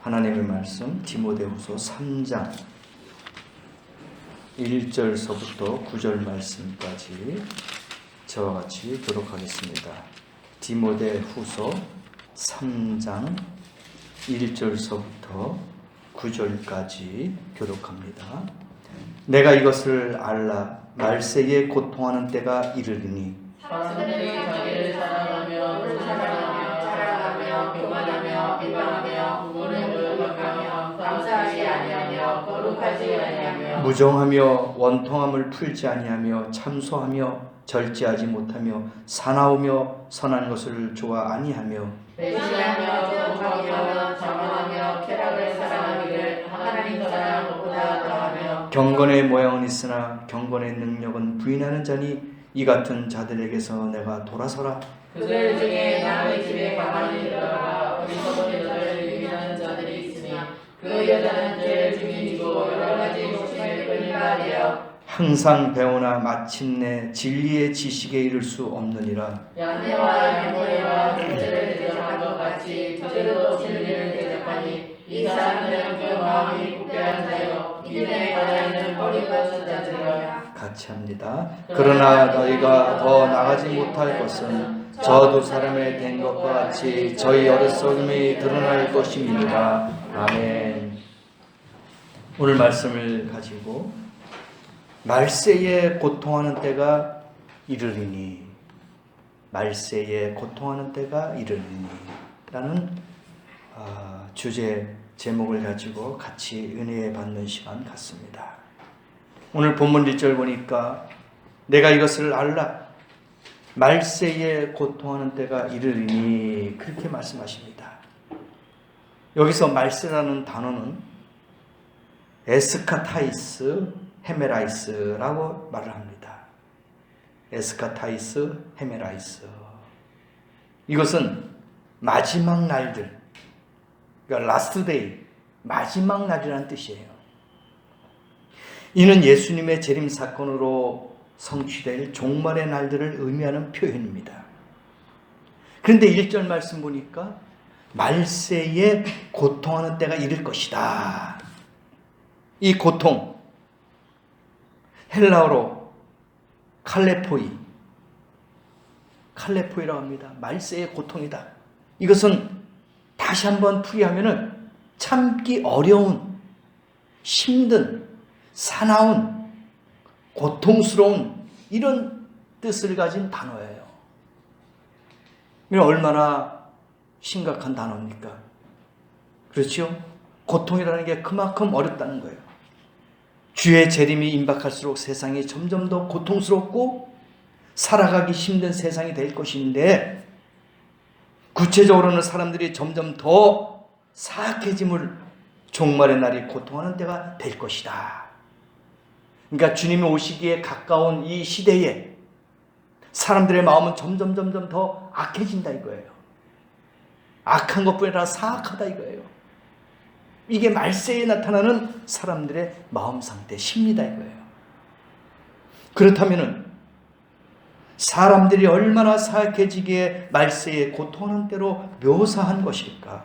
하나님의 말씀 디모데후서 3장 1절서부터 9절 말씀까지 저와 같이 교독하겠습니다. 디모데후서 3장 1절서부터 9절까지 교독합니다. 내가 이것을 알라. 말세에 고통하는 때가 이르리니 사람들이 자기를 사랑하며 자랑하며 교만하며 비방하며 부모를 욕하며 감사하지 아니하며 거룩하지 아니하며 무정하며 원통함을 풀지 아니하며 참소하며 절제하지 못하며 사나우며 선한 것을 좋아 아니하며 배신하며 조롱하며 자만하며 쾌락을 사랑하기를 하나님 사랑 것보다 더하며 경건의 모양은 있으나 경건의 능력은 부인하는 자니 이 같은 자들에게서 내가 돌아서라. 그들 중에 남의 집에 가만히 들어가 어리석은 여자를 유인하는 자들이 있으니 그 여자는 죄의 주인이고 여러 가지 욕심에 끌린 바 되어 항상 배우나 마침내 진리의 지식에 이를 수 없느니라. 양녀와 양모와 둘째를 대접한 것 같이 둘째도 진리를 대접하니 이 사람들은 그 마음이 부패한 자요 믿음의 바다에는 버림받은 자들이라. 같이 합니다. 그러나 너희가 더 나가지 못할 것은 저도 사람의 된 것과 같이 저희 어리석음이 드러날 것입니다. 아멘. 오늘 말씀을 가지고 말세에 고통하는 때가 이르리니, 말세에 고통하는 때가 이르리니 라는 주제 제목을 가지고 같이 은혜 받는 시간 같습니다. 오늘 본문 1절 보니까 내가 이것을 알라. 말세에 고통하는 때가 이르리니 그렇게 말씀하십니다. 여기서 말세라는 단어는 에스카타이스 헤메라이스라고 말을 합니다. 에스카타이스 헤메라이스. 이것은 마지막 날들, 그러니까 라스트 데이, 마지막 날이라는 뜻이에요. 이는 예수님의 재림 사건으로 성취될 종말의 날들을 의미하는 표현입니다. 그런데 1절 말씀 보니까 말세에 고통하는 때가 이를 것이다. 이 고통, 헬라어로 칼레포이라고 합니다. 말세의 고통이다. 이것은 다시 한번 풀이하면은 참기 어려운, 힘든, 사나운, 고통스러운 이런 뜻을 가진 단어예요. 얼마나 심각한 단어입니까? 그렇죠? 고통이라는 게 그만큼 어렵다는 거예요. 주의 재림이 임박할수록 세상이 점점 더 고통스럽고 살아가기 힘든 세상이 될 것인데, 구체적으로는 사람들이 점점 더 사악해짐을 종말의 날이 고통하는 때가 될 것이다. 그러니까 주님이 오시기에 가까운 이 시대에 사람들의 마음은 점점 더 악해진다 이거예요. 악한 것뿐 아니라 사악하다 이거예요. 이게 말세에 나타나는 사람들의 마음 상태, 심리다 이거예요. 그렇다면은 사람들이 얼마나 사악해지기에 말세에 고통하는 때로 묘사한 것일까?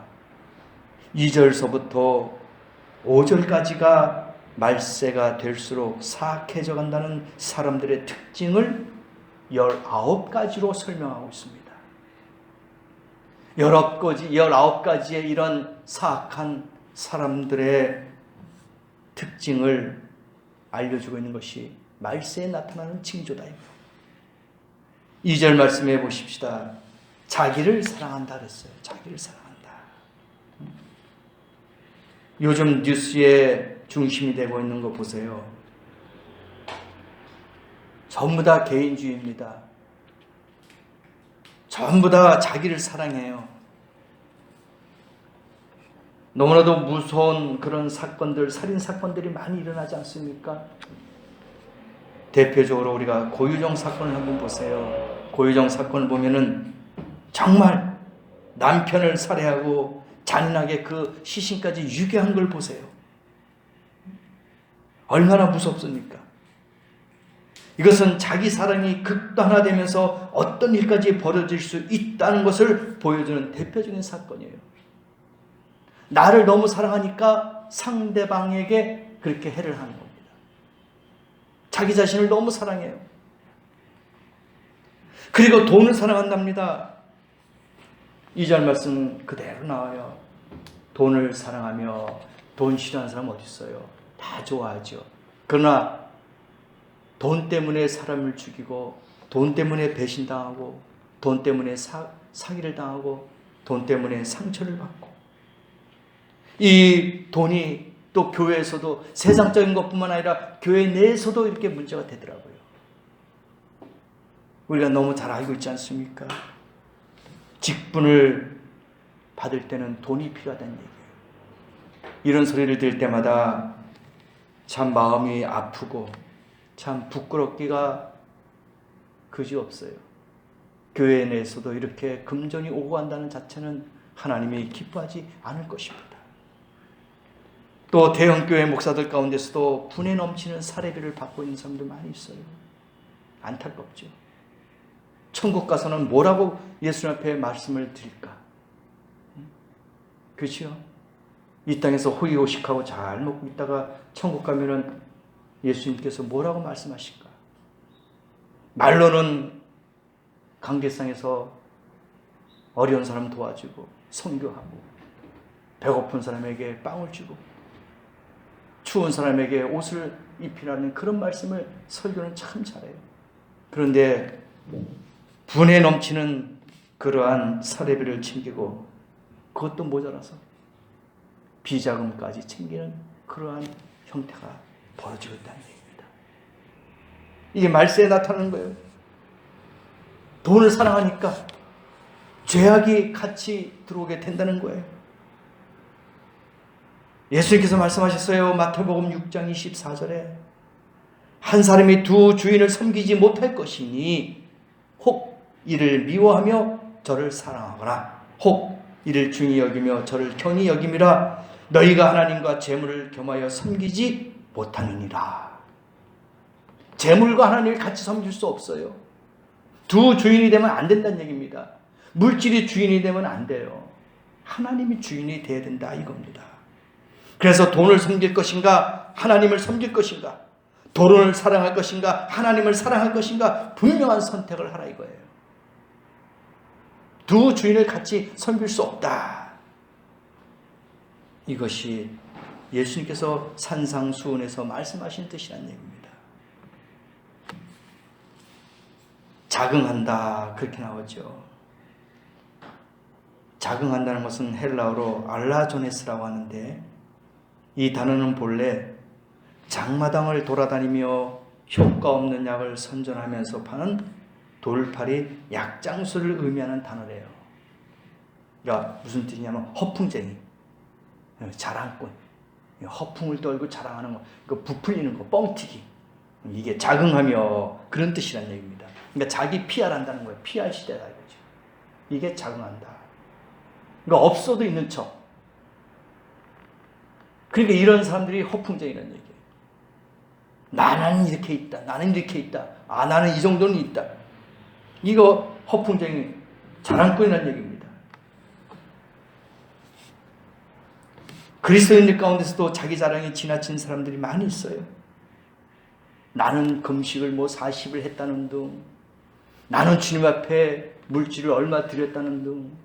2절서부터 5절까지가 말세가 될수록 사악해져 간다는 사람들의 특징을 19가지로 설명하고 있습니다. 19가지의 이런 사악한 사람들의 특징을 알려주고 있는 것이 말세에 나타나는 징조다. 2절 말씀해 보십시다. 자기를 사랑한다 그랬어요. 자기를 사랑한다. 요즘 뉴스의 중심이 되고 있는 거 보세요. 전부 다 개인주의입니다. 전부 다 자기를 사랑해요. 너무나도 무서운 그런 사건들, 살인사건들이 많이 일어나지 않습니까? 대표적으로 우리가 고유정 사건을 한번 보세요. 고유정 사건을 보면은 정말 남편을 살해하고 잔인하게 그 시신까지 유괴한 걸 보세요. 얼마나 무섭습니까? 이것은 자기 사랑이 극단화되면서 어떤 일까지 벌어질 수 있다는 것을 보여주는 대표적인 사건이에요. 나를 너무 사랑하니까 상대방에게 그렇게 해를 하는 겁니다. 자기 자신을 너무 사랑해요. 그리고 돈을 사랑한답니다. 2절 말씀 그대로 나와요. 돈을 사랑하며 돈 싫어하는 사람 어디 있어요? 다 좋아하죠. 그러나 돈 때문에 사람을 죽이고, 돈 때문에 배신당하고, 돈 때문에 사기를 당하고, 돈 때문에 상처를 받고, 이 돈이 또 교회에서도 세상적인 것뿐만 아니라 교회 내에서도 이렇게 문제가 되더라고요. 우리가 너무 잘 알고 있지 않습니까? 직분을 받을 때는 돈이 필요하다는 얘기예요. 이런 소리를 들을 때마다 참 마음이 아프고 참 부끄럽기가 그지없어요. 교회 내에서도 이렇게 금전이 오고 간다는 자체는 하나님이 기뻐하지 않을 것입니다. 또 대형교회 목사들 가운데서도 분에 넘치는 사례비를 받고 있는 사람들 많이 있어요. 안타깝죠. 천국 가서는 뭐라고 예수님 앞에 말씀을 드릴까? 그렇죠? 이 땅에서 호의호식하고 잘 먹고 있다가 천국 가면은 예수님께서 뭐라고 말씀하실까? 말로는 강제상에서 어려운 사람 도와주고 선교하고, 배고픈 사람에게 빵을 주고, 추운 사람에게 옷을 입히라는 그런 말씀을 설교는 참 잘해요. 그런데 분에 넘치는 그러한 사례비를 챙기고, 그것도 모자라서 비자금까지 챙기는 그러한 형태가 벌어지고 있다는 얘기입니다. 이게 말세에 나타나는 거예요. 돈을 사랑하니까 죄악이 같이 들어오게 된다는 거예요. 예수님께서 말씀하셨어요. 마태복음 6장 24절에 한 사람이 두 주인을 섬기지 못할 것이니 혹 이를 미워하며 저를 사랑하거나 혹 이를 중히 여기며 저를 경히 여김이라 너희가 하나님과 재물을 겸하여 섬기지 못하느니라. 재물과 하나님을 같이 섬길 수 없어요. 두 주인이 되면 안 된다는 얘기입니다. 물질이 주인이 되면 안 돼요. 하나님이 주인이 돼야 된다 이겁니다. 그래서 돈을 섬길 것인가 하나님을 섬길 것인가, 돈을 사랑할 것인가 하나님을 사랑할 것인가, 분명한 선택을 하라 이거예요. 두 주인을 같이 섬길 수 없다. 이것이 예수님께서 산상수훈에서 말씀하신 뜻이란 얘기입니다. 자긍한다 그렇게 나오죠. 자긍한다는 것은 헬라어로 알라조네스라고 하는데, 이 단어는 본래 장마당을 돌아다니며 효과 없는 약을 선전하면서 파는 돌팔이 약장수를 의미하는 단어래요. 그러니까 무슨 뜻이냐면 허풍쟁이, 자랑꾼, 허풍을 떨고 자랑하는 거, 그 부풀리는 거, 뻥튀기, 이게 자긍하며 그런 뜻이란 얘기입니다. 그러니까 자기 PR한다는 거예요. PR 시대다 이거죠. 이게 자긍한다. 그러니까 없어도 있는 척. 그러니까 이런 사람들이 허풍쟁이라는 얘기예요. 나는 이렇게 있다. 나는 이렇게 있다. 아, 나는 이 정도는 있다. 이거 허풍쟁이, 자랑꾼이라는 얘기입니다. 그리스도인들 가운데서도 자기 자랑이 지나친 사람들이 많이 있어요. 나는 금식을 40을 했다는 둥, 나는 주님 앞에 물질을 얼마 드렸다는 둥,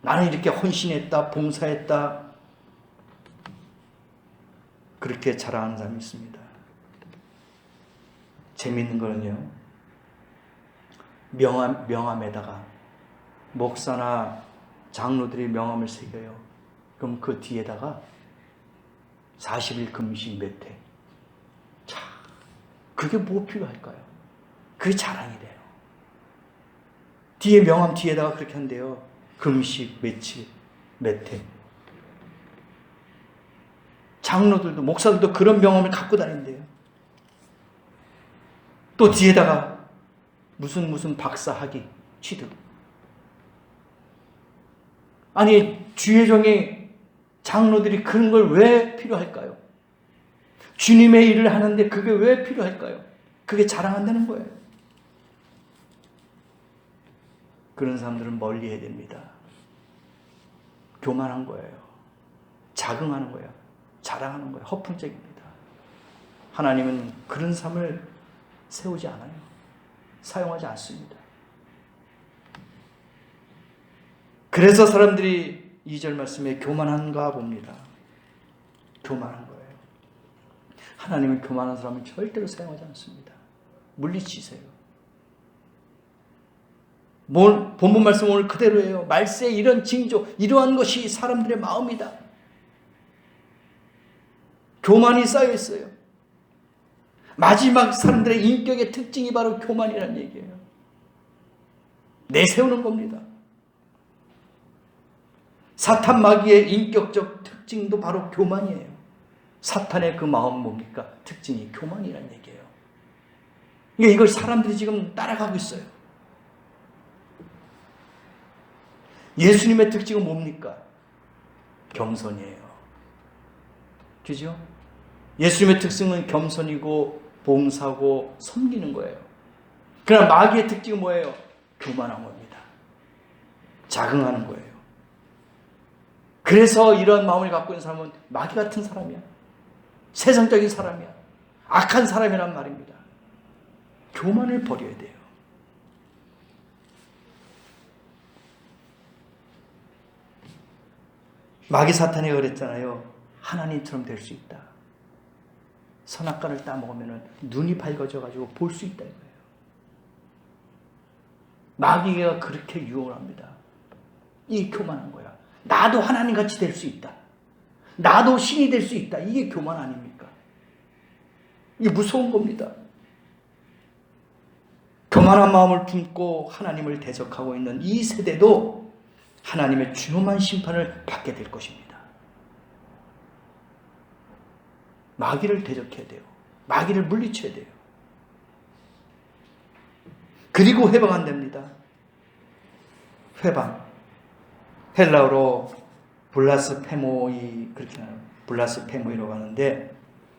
나는 이렇게 헌신했다, 봉사했다, 그렇게 자랑하는 사람이 있습니다. 재미있는 거는요, 명함에다가 목사나 장로들이 명함을 새겨요. 그럼 그 뒤에다가 40일 금식 몇 회. 자, 그게 뭐 필요할까요? 그게 자랑이 돼요. 뒤에 명함 뒤에다가 그렇게 한대요. 금식 며칠 몇 회. 장로들도 목사들도 그런 명함을 갖고 다닌대요. 또 뒤에다가 무슨 박사 학위 취득. 아니 주의 종이 장로들이 그런 걸 왜 필요할까요? 주님의 일을 하는데 그게 왜 필요할까요? 그게 자랑한다는 거예요. 그런 사람들은 멀리 해야 됩니다. 교만한 거예요. 자긍하는 거예요. 자랑하는 거예요. 허풍적입니다. 하나님은 그런 삶을 세우지 않아요. 사용하지 않습니다. 그래서 사람들이 2절 말씀에 교만한가 봅니다. 교만한 거예요. 하나님은 교만한 사람은 절대로 사용하지 않습니다. 물리치세요. 본문 말씀 오늘 그대로예요. 말세 이런 징조, 이러한 것이 사람들의 마음이다. 교만이 쌓여 있어요. 마지막 사람들의 인격의 특징이 바로 교만이라는 얘기예요. 내세우는 겁니다. 사탄 마귀의 인격적 특징도 바로 교만이에요. 사탄의 그 마음 뭡니까? 특징이 교만이라는 얘기예요. 그러니까 이걸 사람들이 지금 따라가고 있어요. 예수님의 특징은 뭡니까? 겸손이에요. 그죠? 예수님의 특징은 겸손이고 봉사고 섬기는 거예요. 그러나 마귀의 특징은 뭐예요? 교만한 겁니다. 자긍하는 거예요. 그래서 이런 마음을 갖고 있는 사람은 마귀 같은 사람이야. 세상적인 사람이야. 악한 사람이란 말입니다. 교만을 버려야 돼요. 마귀 사탄이 그랬잖아요. 하나님처럼 될 수 있다. 선악과를 따먹으면 눈이 밝아져가지고 볼 수 있다 이거예요. 마귀가 그렇게 유혹을 합니다. 이게 교만한 거야. 나도 하나님같이 될 수 있다. 나도 신이 될 수 있다. 이게 교만 아닙니까? 이게 무서운 겁니다. 교만한 마음을 품고 하나님을 대적하고 있는 이 세대도 하나님의 중요한 심판을 받게 될 것입니다. 마귀를 대적해야 돼요. 마귀를 물리쳐야 돼요. 그리고 회방한답니다. 회방. 헬라어로 블라스페모이, 그렇게 하는 블라스페모이라고 하는데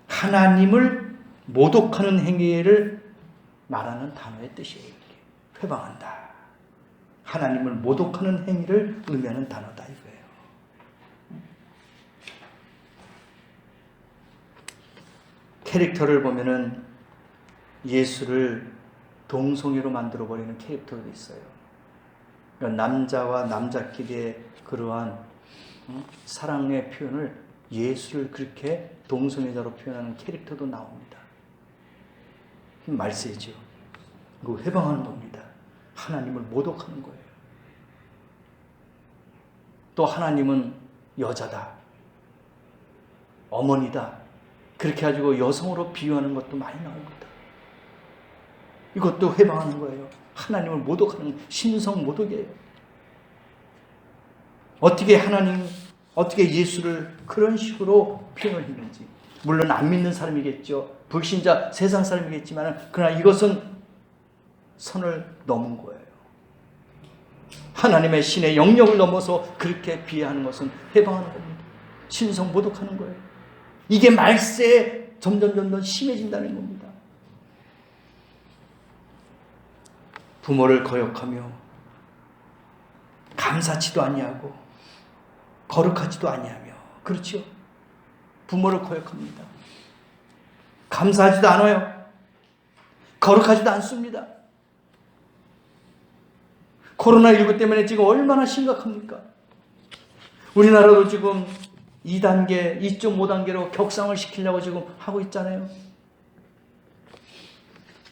하나님을 모독하는 행위를 말하는 단어의 뜻이에요. 회방한다. 하나님을 모독하는 행위를 의미하는 단어다 이거예요. 캐릭터를 보면은 예수를 동성애로 만들어버리는 캐릭터도 있어요. 그러니까 남자와 남자끼리의 그러한 사랑의 표현을 예수를 그렇게 동성애자로 표현하는 캐릭터도 나옵니다. 말세죠. 그리고 회방하는 겁니다. 하나님을 모독하는 거예요. 또 하나님은 여자다. 어머니다. 그렇게 가지고 여성으로 비유하는 것도 많이 나옵니다. 이것도 회방하는 거예요. 하나님을 모독하는 신성 모독이에요. 어떻게 예수를 그런 식으로 표현을 했는지. 물론 안 믿는 사람이겠죠. 불신자 세상 사람이겠지만 그러나 이것은 선을 넘은 거예요. 하나님의 신의 영역을 넘어서 그렇게 비하하는 것은 회방하는 겁니다. 신성 모독하는 거예요. 이게 말세에 점점 심해진다는 겁니다. 부모를 거역하며 감사치도 아니하고 거룩하지도 아니하며, 그렇죠? 부모를 거역합니다. 감사하지도 않아요. 거룩하지도 않습니다. 코로나19 때문에 지금 얼마나 심각합니까? 우리나라도 지금 2단계, 2.5단계로 격상을 시키려고 지금 하고 있잖아요.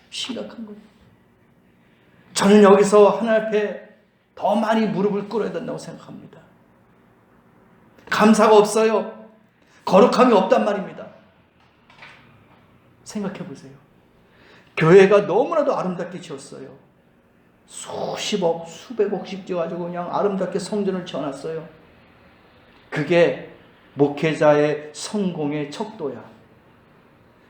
심각한 거예요. 저는 여기서 하나님 앞에 더 많이 무릎을 꿇어야 된다고 생각합니다. 감사가 없어요. 거룩함이 없단 말입니다. 생각해 보세요. 교회가 너무나도 아름답게 지었어요. 수십억, 수백억씩 지어가지고 그냥 아름답게 성전을 지어놨어요. 그게 목회자의 성공의 척도야.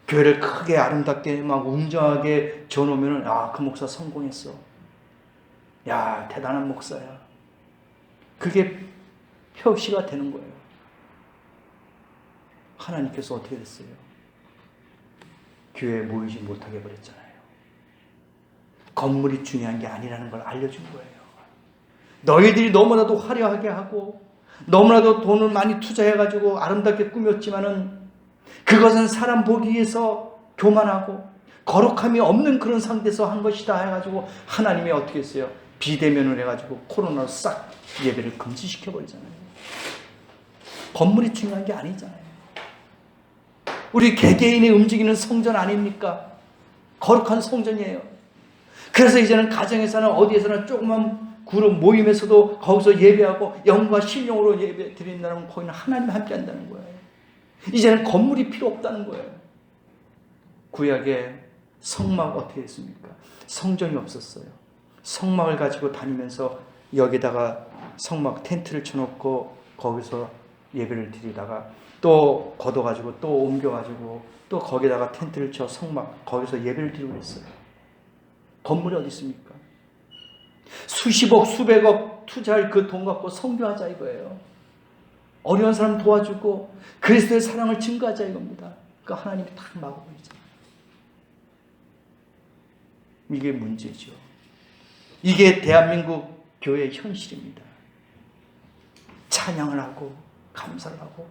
교회를 크게 아름답게 막 웅장하게 지어놓으면 그 목사 성공했어. 야, 대단한 목사야. 그게 표시가 되는 거예요. 하나님께서 어떻게 됐어요? 교회에 모이지 못하게 해버렸잖아요. 건물이 중요한 게 아니라는 걸 알려준 거예요. 너희들이 너무나도 화려하게 하고 너무나도 돈을 많이 투자해가지고 아름답게 꾸몄지만은 그것은 사람 보기 위해서 교만하고 거룩함이 없는 그런 상태에서 한 것이다 해가지고 하나님이 어떻게 했어요? 비대면을 해가지고 코로나로 싹 예배를 금지시켜버리잖아요. 건물이 중요한 게 아니잖아요. 우리 개개인이 움직이는 성전 아닙니까? 거룩한 성전이에요. 그래서 이제는 가정에서는 어디에서나 조그만 그룹 모임에서도 거기서 예배하고 영과 신령으로 예배 드린다는 거기는 하나님 함께 한다는 거예요. 이제는 건물이 필요 없다는 거예요. 구약에 성막 어떻게 했습니까? 성전이 없었어요. 성막을 가지고 다니면서 여기다가 성막 텐트를 쳐놓고 거기서 예배를 드리다가 또 걷어가지고 또 옮겨가지고 또 거기다가 텐트를 쳐 성막 거기서 예배를 드리고 그랬어요. 건물이 어디 있습니까? 수십억 수백억 투자할 그 돈 갖고 성교하자 이거예요. 어려운 사람 도와주고 그리스도의 사랑을 증거하자 이겁니다. 그 하나님이 딱 막아버리잖아요. 이게 문제죠. 이게 대한민국 교회의 현실입니다. 찬양을 하고 감사를 하고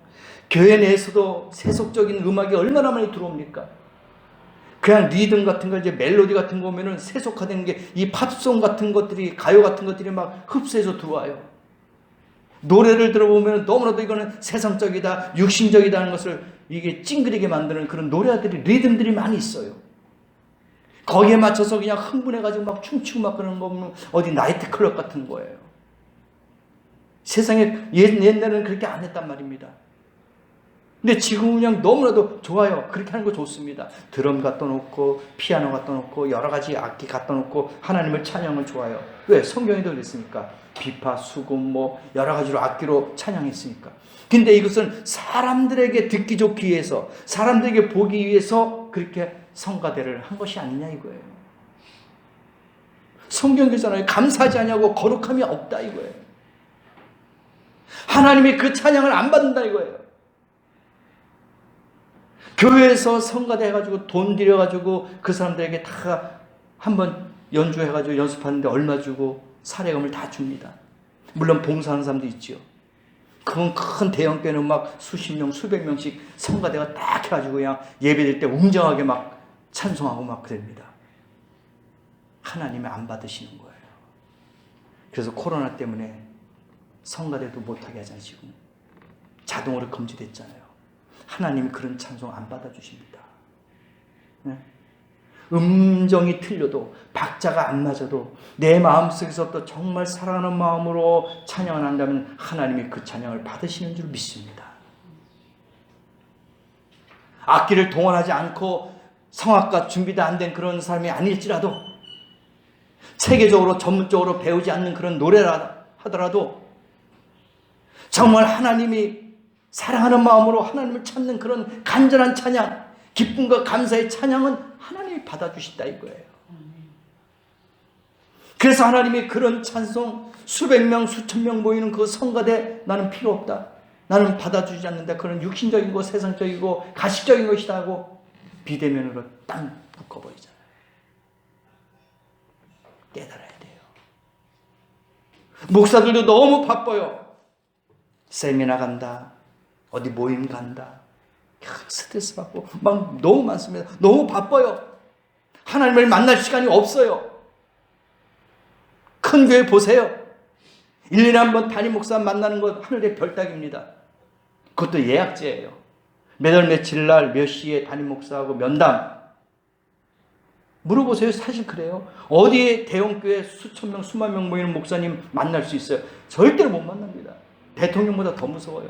교회 내에서도 세속적인 음악이 얼마나 많이 들어옵니까? 그냥 리듬 같은 거 이제 멜로디 같은 거 오면은 세속화된 게 이 팝송 같은 것들이 가요 같은 것들이 막 흡수해서 들어와요. 노래를 들어보면 너무나도 이거는 세상적이다, 육신적이다는 것을 이게 찡그리게 만드는 그런 노래들이 리듬들이 많이 있어요. 거기에 맞춰서 그냥 흥분해가지고 막 춤추고 막 그러는 거 보면 어디 나이트 클럽 같은 거예요. 세상에 옛날에는 그렇게 안 했단 말입니다. 근데 지금은 그냥 너무나도 좋아요. 그렇게 하는 거 좋습니다. 드럼 갖다 놓고 피아노 갖다 놓고 여러 가지 악기 갖다 놓고 하나님을 찬양은 좋아요. 왜? 성경에도 그랬으니까. 비파, 수금 뭐 여러 가지로 악기로 찬양했으니까. 근데 이것은 사람들에게 듣기 좋기 위해서 사람들에게 보기 위해서 그렇게 성가대를 한 것이 아니냐 이거예요. 성경이잖아요. 감사하지 않냐고 거룩함이 없다 이거예요. 하나님이 그 찬양을 안 받는다 이거예요. 교회에서 성가대 해가지고 돈 들여가지고 그 사람들에게 다 한번 연주해가지고 연습하는데 얼마 주고 사례금을 다 줍니다. 물론 봉사하는 사람도 있죠. 그건 큰 대형 교회는 막 수십 명, 수백 명씩 성가대가 딱 해가지고 그냥 예배될 때 웅장하게 막 찬송하고 막 그럽니다. 하나님이 안 받으시는 거예요. 그래서 코로나 때문에 성가대도 못하게 하잖아요. 지금 자동으로 금지됐잖아요. 하나님이 그런 찬송 안 받아주십니다. 네? 음정이 틀려도 박자가 안 맞아도 내 마음속에서부터 정말 사랑하는 마음으로 찬양을 한다면 하나님이 그 찬양을 받으시는 줄 믿습니다. 악기를 동원하지 않고 성악가 준비도 안 된 그런 사람이 아닐지라도 체계적으로 전문적으로 배우지 않는 그런 노래라 하더라도 정말 하나님이 사랑하는 마음으로 하나님을 찾는 그런 간절한 찬양, 기쁨과 감사의 찬양은 하나님이 받아주신다 이거예요. 그래서 하나님이 그런 찬송 수백 명, 수천 명 모이는 그 성가대 나는 필요 없다. 나는 받아주지 않는다. 그런 육신적이고 세상적이고 가식적인 것이다 하고 비대면으로 땅 묶어버리잖아요. 깨달아야 돼요. 목사들도 너무 바빠요. 세미나 간다. 어디 모임 간다. 스트레스 받고 막 너무 많습니다. 너무 바빠요. 하나님을 만날 시간이 없어요. 큰 교회 보세요. 1년에 한 번 담임 목사 만나는 것 하늘의 별따기입니다. 그것도 예약제예요. 몇 월 며칠 날 몇 시에 담임 목사하고 면담. 물어보세요. 사실 그래요. 어디에 대형교회 수천 명, 수만 명 모이는 목사님 만날 수 있어요? 절대로 못 만납니다. 대통령보다 더 무서워요.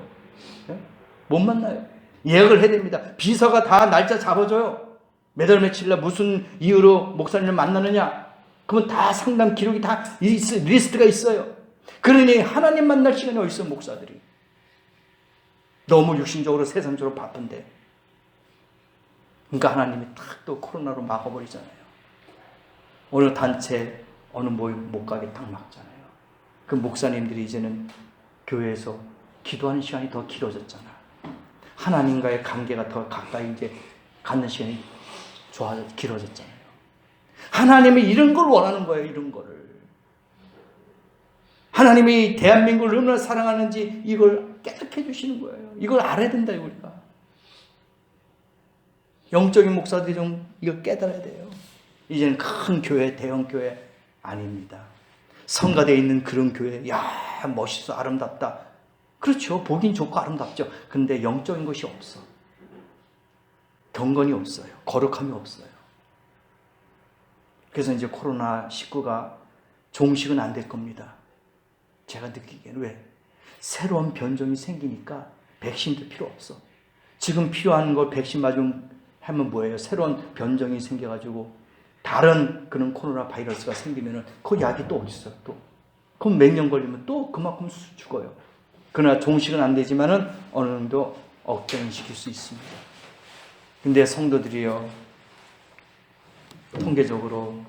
네? 못 만나요. 예약을 해야 됩니다. 비서가 다 날짜 잡아줘요. 몇 월 며칠 날 무슨 이유로 목사님을 만나느냐. 그러면 다 상담 기록이 다 리스트가 있어요. 그러니 하나님 만날 시간이 어디 있어요, 목사들이. 너무 육신적으로 세상적으로 바쁜데. 그러니까 하나님이 탁 또 코로나로 막아버리잖아요. 어느 단체, 어느 모임 못 가게 딱 막잖아요. 그 목사님들이 이제는 교회에서 기도하는 시간이 더 길어졌잖아. 하나님과의 관계가 더 가까이 이제 갖는 시간이 길어졌잖아요. 하나님이 이런 걸 원하는 거예요, 이런 거를. 하나님이 대한민국을 얼마나 사랑하는지 이걸 깨닫게 해주시는 거예요. 이걸 알아야 된다, 우리가. 영적인 목사들이 좀 이걸 깨달아야 돼요. 이제는 큰 교회, 대형 교회 아닙니다. 성가대에 있는 그런 교회, 야, 멋있어, 아름답다. 그렇죠. 보긴 좋고 아름답죠. 근데 영적인 것이 없어. 경건이 없어요. 거룩함이 없어요. 그래서 이제 코로나19가 종식은 안 될 겁니다. 제가 느끼기에는. 왜? 새로운 변종이 생기니까 백신도 필요 없어. 지금 필요한 걸 백신 맞으면 하면 뭐예요? 새로운 변종이 생겨가지고 다른 그런 코로나 바이러스가 생기면은 그 약이 또 어디 있어요? 또 그럼 몇 년 걸리면 또 그만큼 죽어요. 그러나 종식은 안 되지만은 어느 정도 억제는 시킬 수 있습니다. 근데 성도들이요, 통계적으로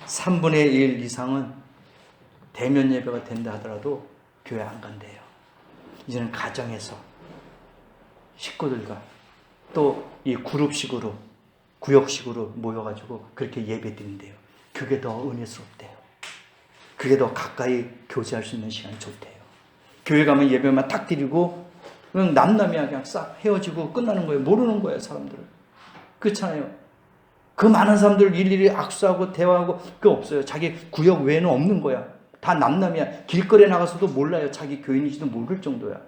3분의 1 이상은 대면 예배가 된다 하더라도 교회 안 간대요. 이제는 가정에서 식구들과 또 이 그룹식으로, 구역식으로 모여가지고 그렇게 예배 드린대요. 그게 더 은혜스럽대요. 그게 더 가까이 교제할 수 있는 시간이 좋대요. 교회 가면 예배만 딱 드리고 그냥 남남이야 그냥 싹 헤어지고 끝나는 거예요. 모르는 거예요, 사람들을. 그렇잖아요. 그 많은 사람들 일일이 악수하고 대화하고 그게 없어요. 자기 구역 외에는 없는 거야. 다 남남이야. 길거리에 나가서도 몰라요. 자기 교인인지도 모를 정도야.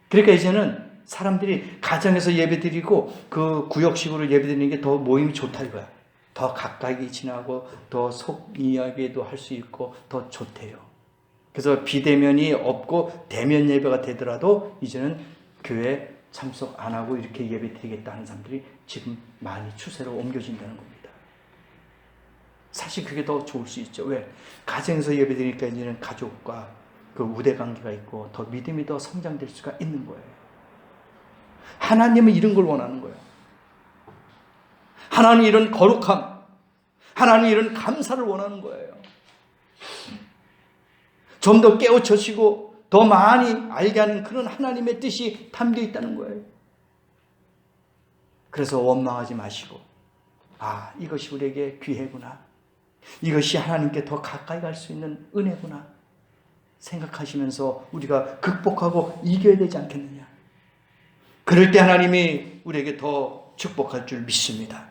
그러니까 이제는 사람들이 가정에서 예배드리고 그 구역식으로 예배드리는 게 더 모임이 좋다 이거야. 더 가까이 지나고 더 속 이야기도 할 수 있고 더 좋대요. 그래서 비대면이 없고 대면 예배가 되더라도 이제는 교회 참석 안 하고 이렇게 예배드리겠다는 사람들이 지금 많이 추세로 옮겨진다는 겁니다. 사실 그게 더 좋을 수 있죠. 왜? 가정에서 예배드리니까 이제는 가족과 그 우대 관계가 있고 더 믿음이 더 성장될 수가 있는 거예요. 하나님은 이런 걸 원하는 거예요. 하나님은 이런 거룩함, 하나님은 이런 감사를 원하는 거예요. 좀 더 깨우쳐지고 더 많이 알게 하는 그런 하나님의 뜻이 담겨 있다는 거예요. 그래서 원망하지 마시고, 아, 이것이 우리에게 기회구나. 이것이 하나님께 더 가까이 갈 수 있는 은혜구나 생각하시면서 우리가 극복하고 이겨야 되지 않겠느냐. 그럴 때 하나님이 우리에게 더 축복할 줄 믿습니다.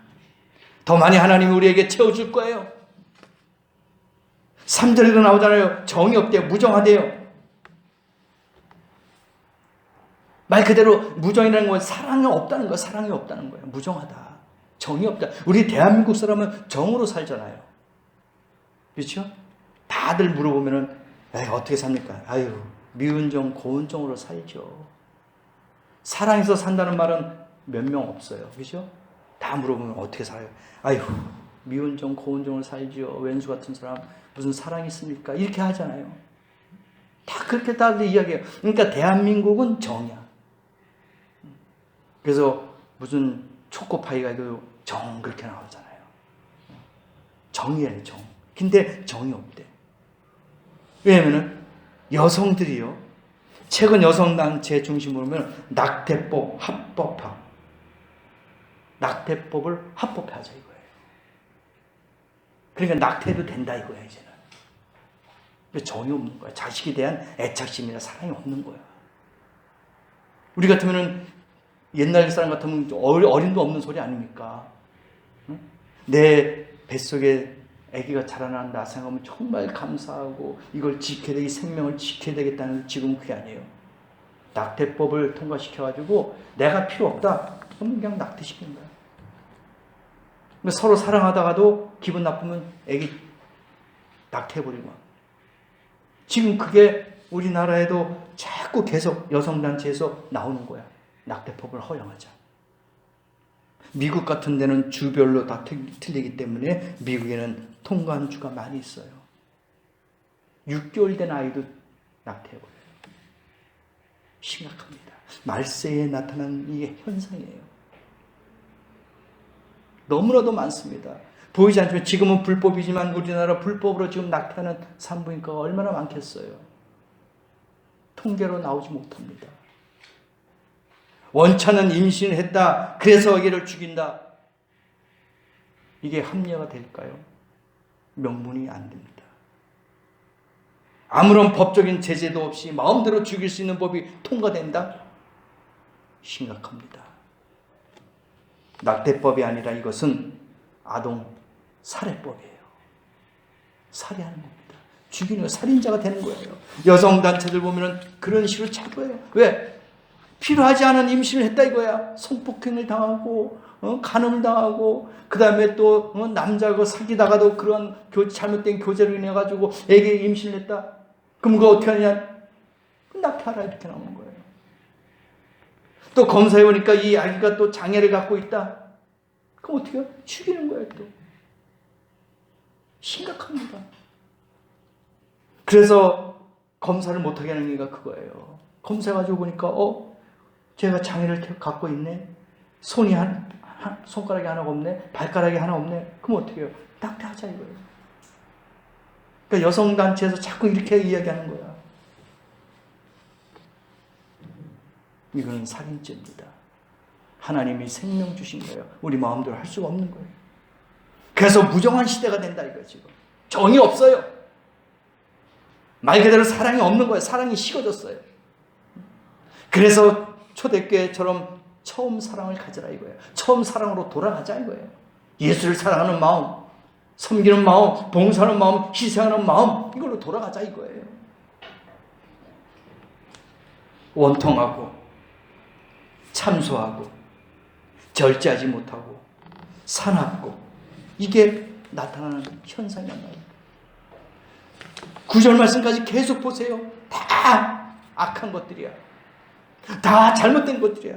더 많이 하나님이 우리에게 채워줄 거예요. 3절에도 나오잖아요. 정이 없대요. 무정하대요. 말 그대로 무정이라는 건 사랑이 없다는 거예요. 사랑이 없다는 거예요. 무정하다. 정이 없다. 우리 대한민국 사람은 정으로 살잖아요. 그렇죠? 다들 물어보면은 어떻게 삽니까? 아유, 미운 정, 고운 정으로 살죠. 사랑해서 산다는 말은 몇 명 없어요. 그렇죠? 다 물어보면 어떻게 살아요? 아유, 미운 정, 고운 정으로 살죠. 왼수 같은 사람 무슨 사랑이 있습니까? 이렇게 하잖아요. 다 그렇게 다들 이야기해요. 그러니까 대한민국은 정이야. 그래서 무슨 초코파이가 정 그렇게 나오잖아요. 정이에요, 정. 근데 정이 없대. 왜냐면은 여성들이요. 최근 여성단체 중심으로 보면 낙태법 합법화. 낙태법을 합법화하자 이거예요. 그러니까 낙태도 된다 이거야 이제는. 정이 없는 거야. 자식에 대한 애착심이나 사랑이 없는 거야. 우리 같으면은 옛날 사람 같으면 어림도 없는 소리 아닙니까? 응? 내 뱃속에 아기가 자라난다 생각하면 정말 감사하고 이걸 지켜야 되기 생명을 지켜야 되겠다는 지금 그게 아니에요. 낙태법을 통과시켜가지고 내가 필요 없다 그러면 그냥 낙태시키는 거야. 서로 사랑하다가도 기분 나쁘면 아기 낙태해버리고. 지금 그게 우리나라에도 자꾸 계속 여성단체에서 나오는 거야. 낙태법을 허용하자. 미국 같은 데는 주별로 다 틀리기 때문에 미국에는 통과한 주가 많이 있어요. 6개월 된 아이도 낙태해버려요. 심각합니다. 말세에 나타난 이게 현상이에요. 너무나도 많습니다. 보이지 않지만 지금은 불법이지만 우리나라 불법으로 지금 낙태하는 산부인과가 얼마나 많겠어요. 통계로 나오지 못합니다. 원차는 임신을 했다. 그래서 아기를 죽인다. 이게 합리화가 될까요? 명분이 안 됩니다. 아무런 법적인 제재도 없이 마음대로 죽일 수 있는 법이 통과된다? 심각합니다. 낙태법이 아니라 이것은 아동 살해법이에요. 살해하는 겁니다. 죽이는 거, 살인자가 되는 거예요. 여성단체들 보면은 그런 식으로 자꾸 해요. 왜? 필요하지 않은 임신을 했다 이거야. 성폭행을 당하고 간음을 당하고 그 다음에 또 남자하고 사귀다가도 그런 잘못된 교제로 인해 가지고 애기 임신을 했다. 그럼 그거 어떻게 하냐? 낙태하라 이렇게 나오는 거예요. 또 검사해 보니까 이 아기가 또 장애를 갖고 있다. 그럼 어떻게 해요? 죽이는 거예요 또. 심각합니다. 그래서 검사를 못하게 하는 이유가 그거예요. 검사해가지고 보니까 제가 장애를 갖고 있네. 손이 손가락이 하나가 없네. 발가락이 하나 없네. 그럼 어떻게 해요? 낙태하자 이거예요. 그러니까 여성단체에서 자꾸 이렇게 이야기하는 거야. 이거는 살인죄입니다. 하나님이 생명 주신 거예요. 우리 마음대로 할 수가 없는 거예요. 그래서 무정한 시대가 된다 이거예요. 지금 정이 없어요. 말 그대로 사랑이 없는 거예요. 사랑이 식어졌어요. 그래서 초대교회처럼 처음 사랑을 가져라 이거예요. 처음 사랑으로 돌아가자 이거예요. 예수를 사랑하는 마음, 섬기는 마음, 봉사하는 마음, 희생하는 마음, 이걸로 돌아가자 이거예요. 원통하고 참소하고 절제하지 못하고 사납고 이게 나타나는 현상이 나요. 9절 말씀까지 계속 보세요. 다 악한 것들이야. 다 잘못된 것들이야.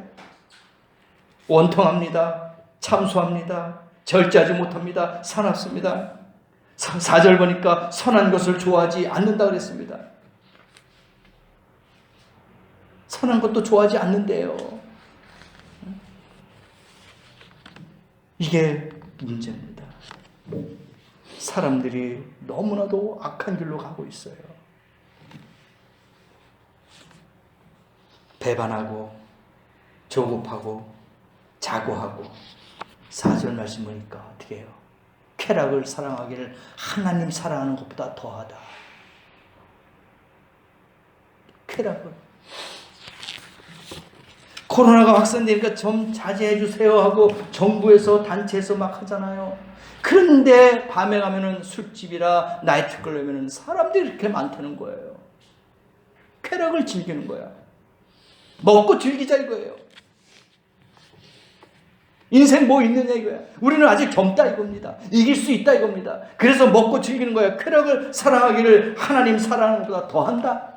원통합니다. 참소합니다. 절제하지 못합니다. 사납습니다. 4절 보니까 선한 것을 좋아하지 않는다 그랬습니다. 선한 것도 좋아하지 않는데요. 이게 문제입니다. 사람들이 너무나도 악한 길로 가고 있어요. 배반하고 조급하고 자고하고 4절 말씀 보니까 어떻게 해요? 쾌락을 사랑하기를 하나님 사랑하는 것보다 더하다. 쾌락을. 코로나가 확산되니까 좀 자제해 주세요 하고 정부에서 단체에서 막 하잖아요. 그런데 밤에 가면은 술집이라 나이트클럽에는 사람들이 이렇게 많다는 거예요. 쾌락을 즐기는 거야. 먹고 즐기자 이거예요. 인생 뭐 있느냐 이거야. 우리는 아직 젊다 이겁니다. 이길 수 있다 이겁니다. 그래서 먹고 즐기는 거야. 쾌락을 사랑하기를 하나님 사랑하는 것보다 더한다.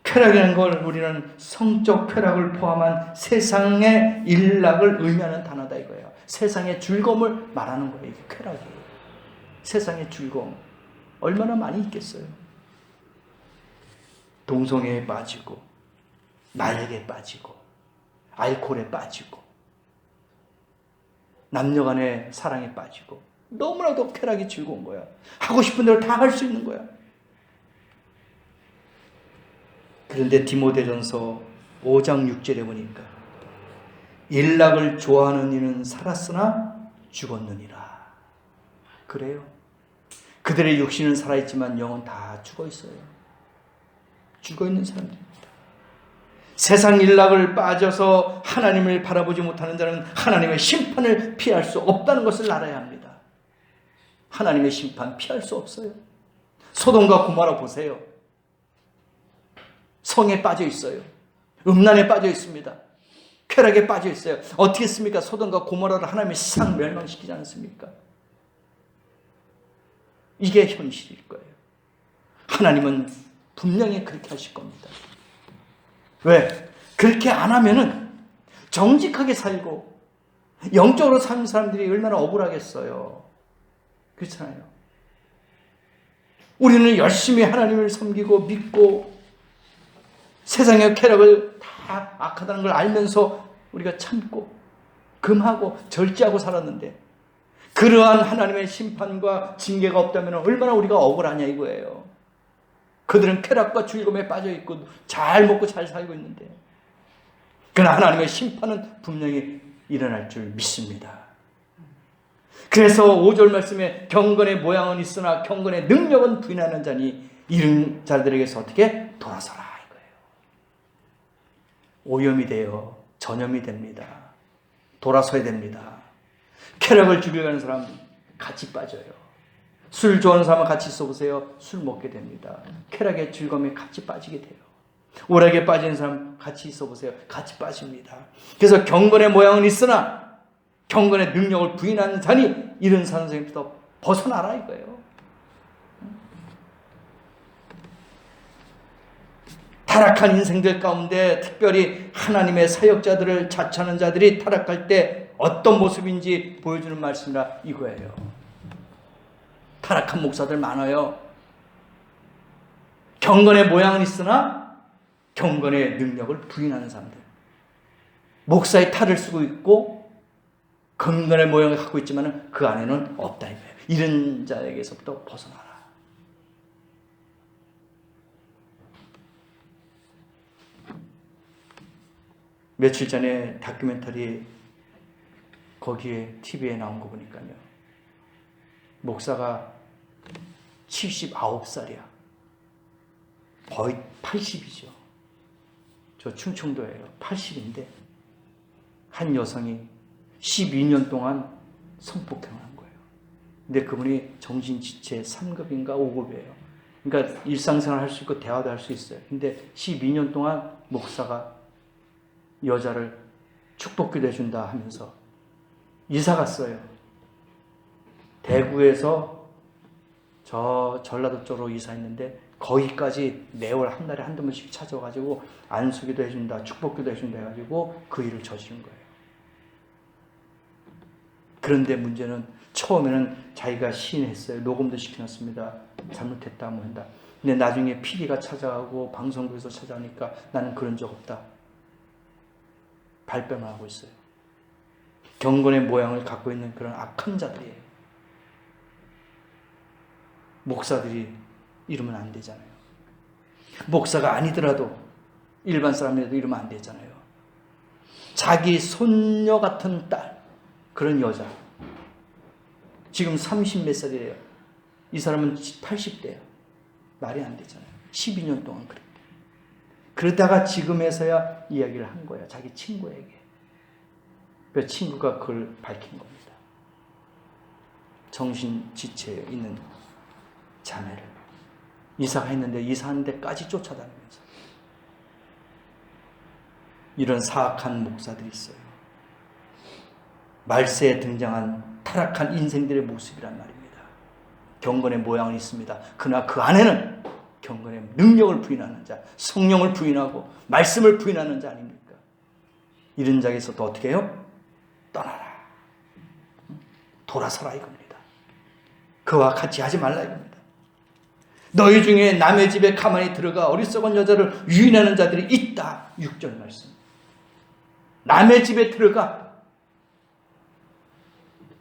쾌락이라는 걸 우리는 성적 쾌락을 포함한 세상의 일락을 의미하는 단어다 이거예요. 세상의 즐거움을 말하는 거예요. 이게 쾌락이에요. 세상의 즐거움 얼마나 많이 있겠어요. 동성애에 빠지고 마약에 빠지고 알코올에 빠지고 남녀간의 사랑에 빠지고 너무나도 쾌락이 즐거운 거야. 하고 싶은 대로 다 할 수 있는 거야. 그런데 디모데전서 5장 6절에 보니까 일락을 좋아하는 이는 살았으나 죽었느니라. 그래요. 그들의 육신은 살아있지만 영은 다 죽어있어요. 죽어있는 사람들입니다. 세상 일락을 빠져서 하나님을 바라보지 못하는 자는 하나님의 심판을 피할 수 없다는 것을 알아야 합니다. 하나님의 심판 피할 수 없어요. 소돔과 고모라 보세요. 성에 빠져 있어요. 음란에 빠져 있습니다. 쾌락에 빠져 있어요. 어떻게 했습니까? 소돔과 고모라를 하나님의 세상 멸망시키지 않습니까? 이게 현실일 거예요. 하나님은 분명히 그렇게 하실 겁니다. 왜? 그렇게 안 하면은 정직하게 살고 영적으로 사는 사람들이 얼마나 억울하겠어요. 그렇잖아요. 우리는 열심히 하나님을 섬기고 믿고 세상의 쾌락을 다 악하다는 걸 알면서 우리가 참고 금하고 절제하고 살았는데 그러한 하나님의 심판과 징계가 없다면 얼마나 우리가 억울하냐 이거예요. 그들은 쾌락과 즐거움에 빠져 있고 잘 먹고 잘 살고 있는데 그러나 하나님의 심판은 분명히 일어날 줄 믿습니다. 그래서 5절 말씀에 경건의 모양은 있으나 경건의 능력은 부인하는 자니 이런 자들에게서 어떻게 돌아서라 이거예요. 오염이 되어 전염이 됩니다. 돌아서야 됩니다. 쾌락을 죽여가는 사람 같이 빠져요. 술 좋아하는 사람은 같이 있어보세요. 술 먹게 됩니다. 쾌락의 즐거움에 같이 빠지게 돼요. 오락에 빠지는 사람 같이 있어보세요. 같이 빠집니다. 그래서 경건의 모양은 있으나 경건의 능력을 부인하는 자니 이런 선생님부터 벗어나라 이거예요. 타락한 인생들 가운데 특별히 하나님의 사역자들을 자처하는 자들이 타락할 때 어떤 모습인지 보여주는 말씀이라 이거예요. 타락한 목사들 많아요. 경건의 모양은 있으나 경건의 능력을 부인하는 사람들. 목사의 탈을 쓰고 있고 경건의 모양을 갖고 있지만 그 안에는 없다 이거예요. 이런 자에게서부터 벗어나라. 며칠 전에 다큐멘터리 거기에 TV에 나온 거 보니까요. 목사가 79살이야. 거의 80이죠. 저 충청도예요. 80인데 한 여성이 12년 동안 성폭행을 한 거예요. 근데 그분이 정신지체 3급인가 5급이에요. 그러니까 일상생활 할 수 있고 대화도 할 수 있어요. 근데 12년 동안 목사가 여자를 축복기도 해준다 하면서 이사 갔어요. 대구에서 저 전라도 쪽으로 이사했는데 거기까지 매월 한 달에 한두 번씩 찾아가지고 안수기도 해준다, 축복기도 해준다 해가지고 그 일을 저지른 거예요. 그런데 문제는 처음에는 자기가 시인했어요. 녹음도 시켜놨습니다. 잘못했다 뭐 한다. 근데 나중에 PD가 찾아가고 방송국에서 찾아오니까 나는 그런 적 없다. 발뺌을 하고 있어요. 경건의 모양을 갖고 있는 그런 악한 자들이에요. 목사들이 이러면 안 되잖아요. 목사가 아니더라도 일반 사람이라도 이러면 안 되잖아요. 자기 손녀 같은 딸, 그런 여자. 지금 30 몇 살이에요. 이 사람은 80대예요. 말이 안 되잖아요. 12년 동안 그랬대. 그러다가 지금에서야 이야기를 한 거야. 자기 친구에게. 그 친구가 그걸 밝힌 겁니다. 정신지체에 있는 자매를 이사가 했는데 이사하는 데까지 쫓아다니면서 이런 사악한 목사들이 있어요. 말세에 등장한 타락한 인생들의 모습이란 말입니다. 경건의 모양은 있습니다. 그러나 그 안에는 경건의 능력을 부인하는 자, 성령을 부인하고 말씀을 부인하는 자 아닙니까? 이런 자에서도 어떻게 해요? 떠나라. 돌아서라 이겁니다. 그와 같이 하지 말라 이겁니다. 너희 중에 남의 집에 가만히 들어가 어리석은 여자를 유인하는 자들이 있다. 6절 말씀. 남의 집에 들어가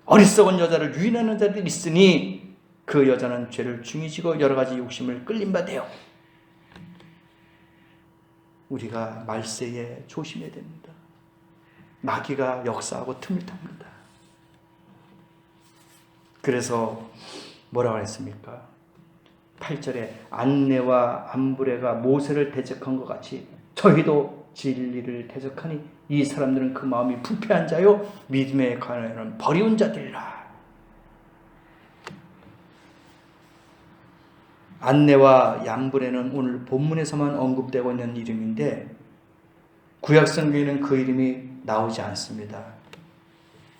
어리석은 여자를 유인하는 자들이 있으니 그 여자는 죄를 중히 지고 여러 가지 욕심을 끌린 바 되어. 우리가 말세에 조심해야 됩니다. 마귀가 역사하고 틈을 탑니다. 그래서 뭐라고 했습니까? 8절에 안내와 암브레가 모세를 대적한 것 같이 저희도 진리를 대적하니 이 사람들은 그 마음이 부패한 자요 믿음에 관하여는 버리운 자들이라. 안내와 얌브레는 오늘 본문에서만 언급되고 있는 이름인데 구약 성경에는 그 이름이 나오지 않습니다.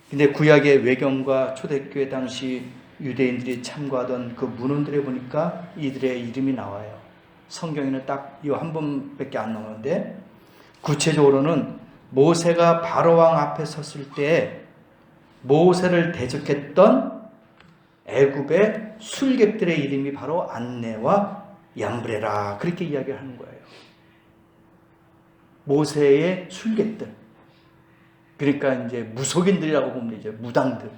근데 구약의 외경과 초대교회 당시 유대인들이 참고하던 그 문헌들에 보니까 이들의 이름이 나와요. 성경에는 딱 이 한 번밖에 안 나오는데 구체적으로는 모세가 바로왕 앞에 섰을 때 모세를 대적했던 애굽의 술객들의 이름이 바로 안내와 얌브레라 그렇게 이야기를 하는 거예요. 모세의 술객들, 그러니까 이제 무속인들이라고 보면 되죠. 무당들,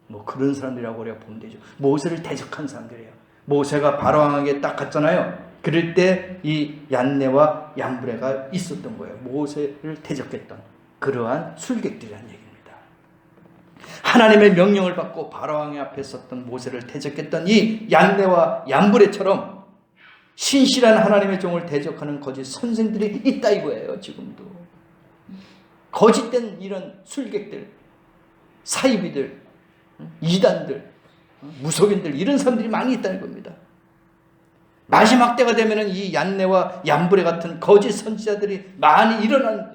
뭐 그런 사람들이라고 우리가 보면 되죠. 모세를 대적한 사람들이에요. 모세가 바로왕에게 딱 갔잖아요. 그럴 때 이 얀네와 얌브레가 있었던 거예요. 모세를 대적했던 그러한 술객들이라는 얘기입니다. 하나님의 명령을 받고 바로왕의 앞에 섰던 모세를 대적했던 이 얀네와 얀브레처럼 신실한 하나님의 종을 대적하는 거짓 선생들이 있다 이거예요. 지금도 거짓된 이런 술객들, 사이비들, 이단들, 무속인들, 이런 사람들이 많이 있다는 겁니다. 마지막 때가 되면은 이 얀네와 얀브레 같은 거짓 선지자들이 많이 일어난,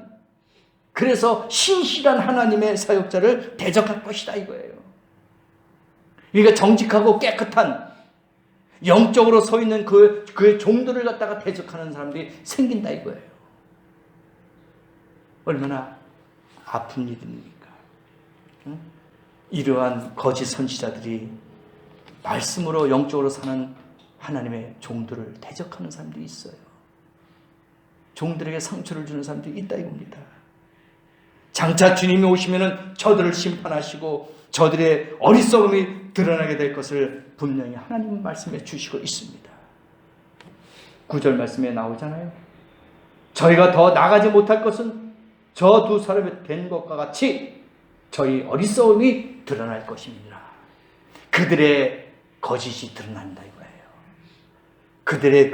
그래서 신실한 하나님의 사역자를 대적할 것이다 이거예요. 그러니까 정직하고 깨끗한 영적으로 서 있는 그의 종들을 갖다가 대적하는 사람들이 생긴다 이거예요. 얼마나 아픈 일입니까? 응? 이러한 거짓 선지자들이 말씀으로 영적으로 사는 하나님의 종들을 대적하는 사람들이 있어요. 종들에게 상처를 주는 사람들이 있다 이겁니다. 장차 주님이 오시면은 저들을 심판하시고 저들의 어리석음이 드러나게 될 것을 분명히 하나님 말씀해 주시고 있습니다. 9절 말씀에 나오잖아요. 저희가 더 나가지 못할 것은 저 두 사람이 된 것과 같이 저희 어리석음이 드러날 것입니다. 그들의 거짓이 드러난다 이거예요. 그들의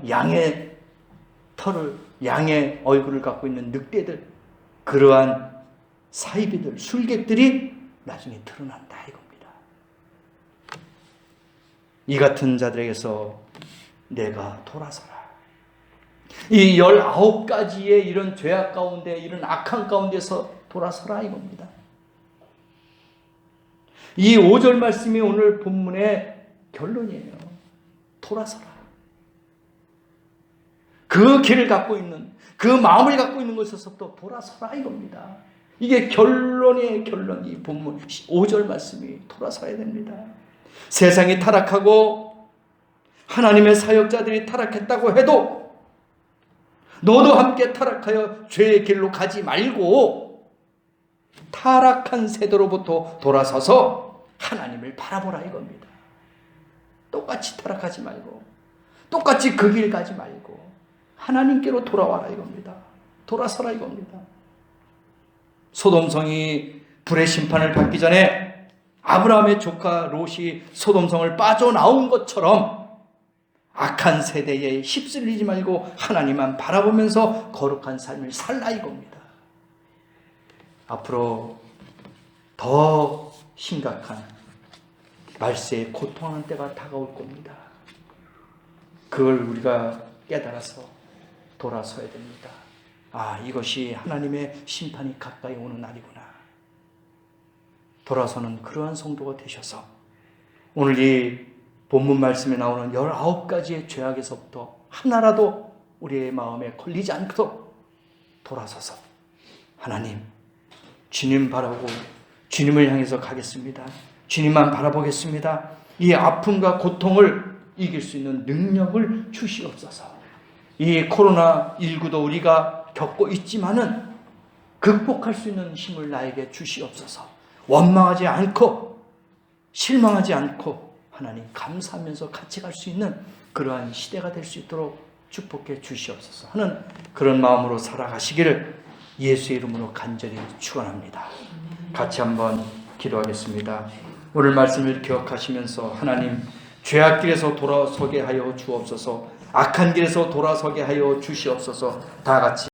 양의 털을, 양의 얼굴을 갖고 있는 늑대들, 그러한 사이비들, 술객들이 나중에 드러난다 이겁니다. 이 같은 자들에게서 내가 돌아서라. 이 19가지의 이런 죄악 가운데, 이런 악한 가운데서 돌아서라 이겁니다. 이 5절 말씀이 오늘 본문의 결론이에요. 돌아서라. 그 길을 갖고 있는, 그 마음을 갖고 있는 것에서부터 돌아서라 이겁니다. 이게 결론의 결론, 이 본문 5절 말씀이 돌아서야 됩니다. 세상이 타락하고 하나님의 사역자들이 타락했다고 해도 너도 함께 타락하여 죄의 길로 가지 말고 타락한 세대로부터 돌아서서 하나님을 바라보라 이겁니다. 똑같이 타락하지 말고 똑같이 그 길 가지 말고 하나님께로 돌아와라 이겁니다. 돌아서라 이겁니다. 소돔성이 불의 심판을 받기 전에 아브라함의 조카 롯이 소돔성을 빠져나온 것처럼 악한 세대에 휩쓸리지 말고 하나님만 바라보면서 거룩한 삶을 살라 이겁니다. 앞으로 더 심각한 말세에 고통하는 때가 다가올 겁니다. 그걸 우리가 깨달아서 돌아서야 됩니다. 아, 이것이 하나님의 심판이 가까이 오는 날이구나. 돌아서는 그러한 성도가 되셔서 오늘 이 본문 말씀에 나오는 19가지의 죄악에서부터 하나라도 우리의 마음에 걸리지 않도록 돌아서서 하나님, 주님 바라보고 주님을 향해서 가겠습니다. 주님만 바라보겠습니다. 이 아픔과 고통을 이길 수 있는 능력을 주시옵소서. 이 코로나19도 우리가 겪고 있지만은 극복할 수 있는 힘을 나에게 주시옵소서. 원망하지 않고 실망하지 않고 하나님 감사하면서 같이 갈 수 있는 그러한 시대가 될 수 있도록 축복해 주시옵소서 하는 그런 마음으로 살아가시기를 예수의 이름으로 간절히 축원합니다. 같이 한번 기도하겠습니다. 오늘 말씀을 기억하시면서 하나님, 죄악 길에서 돌아서게 하여 주옵소서, 악한 길에서 돌아서게 하여 주시옵소서. 다 같이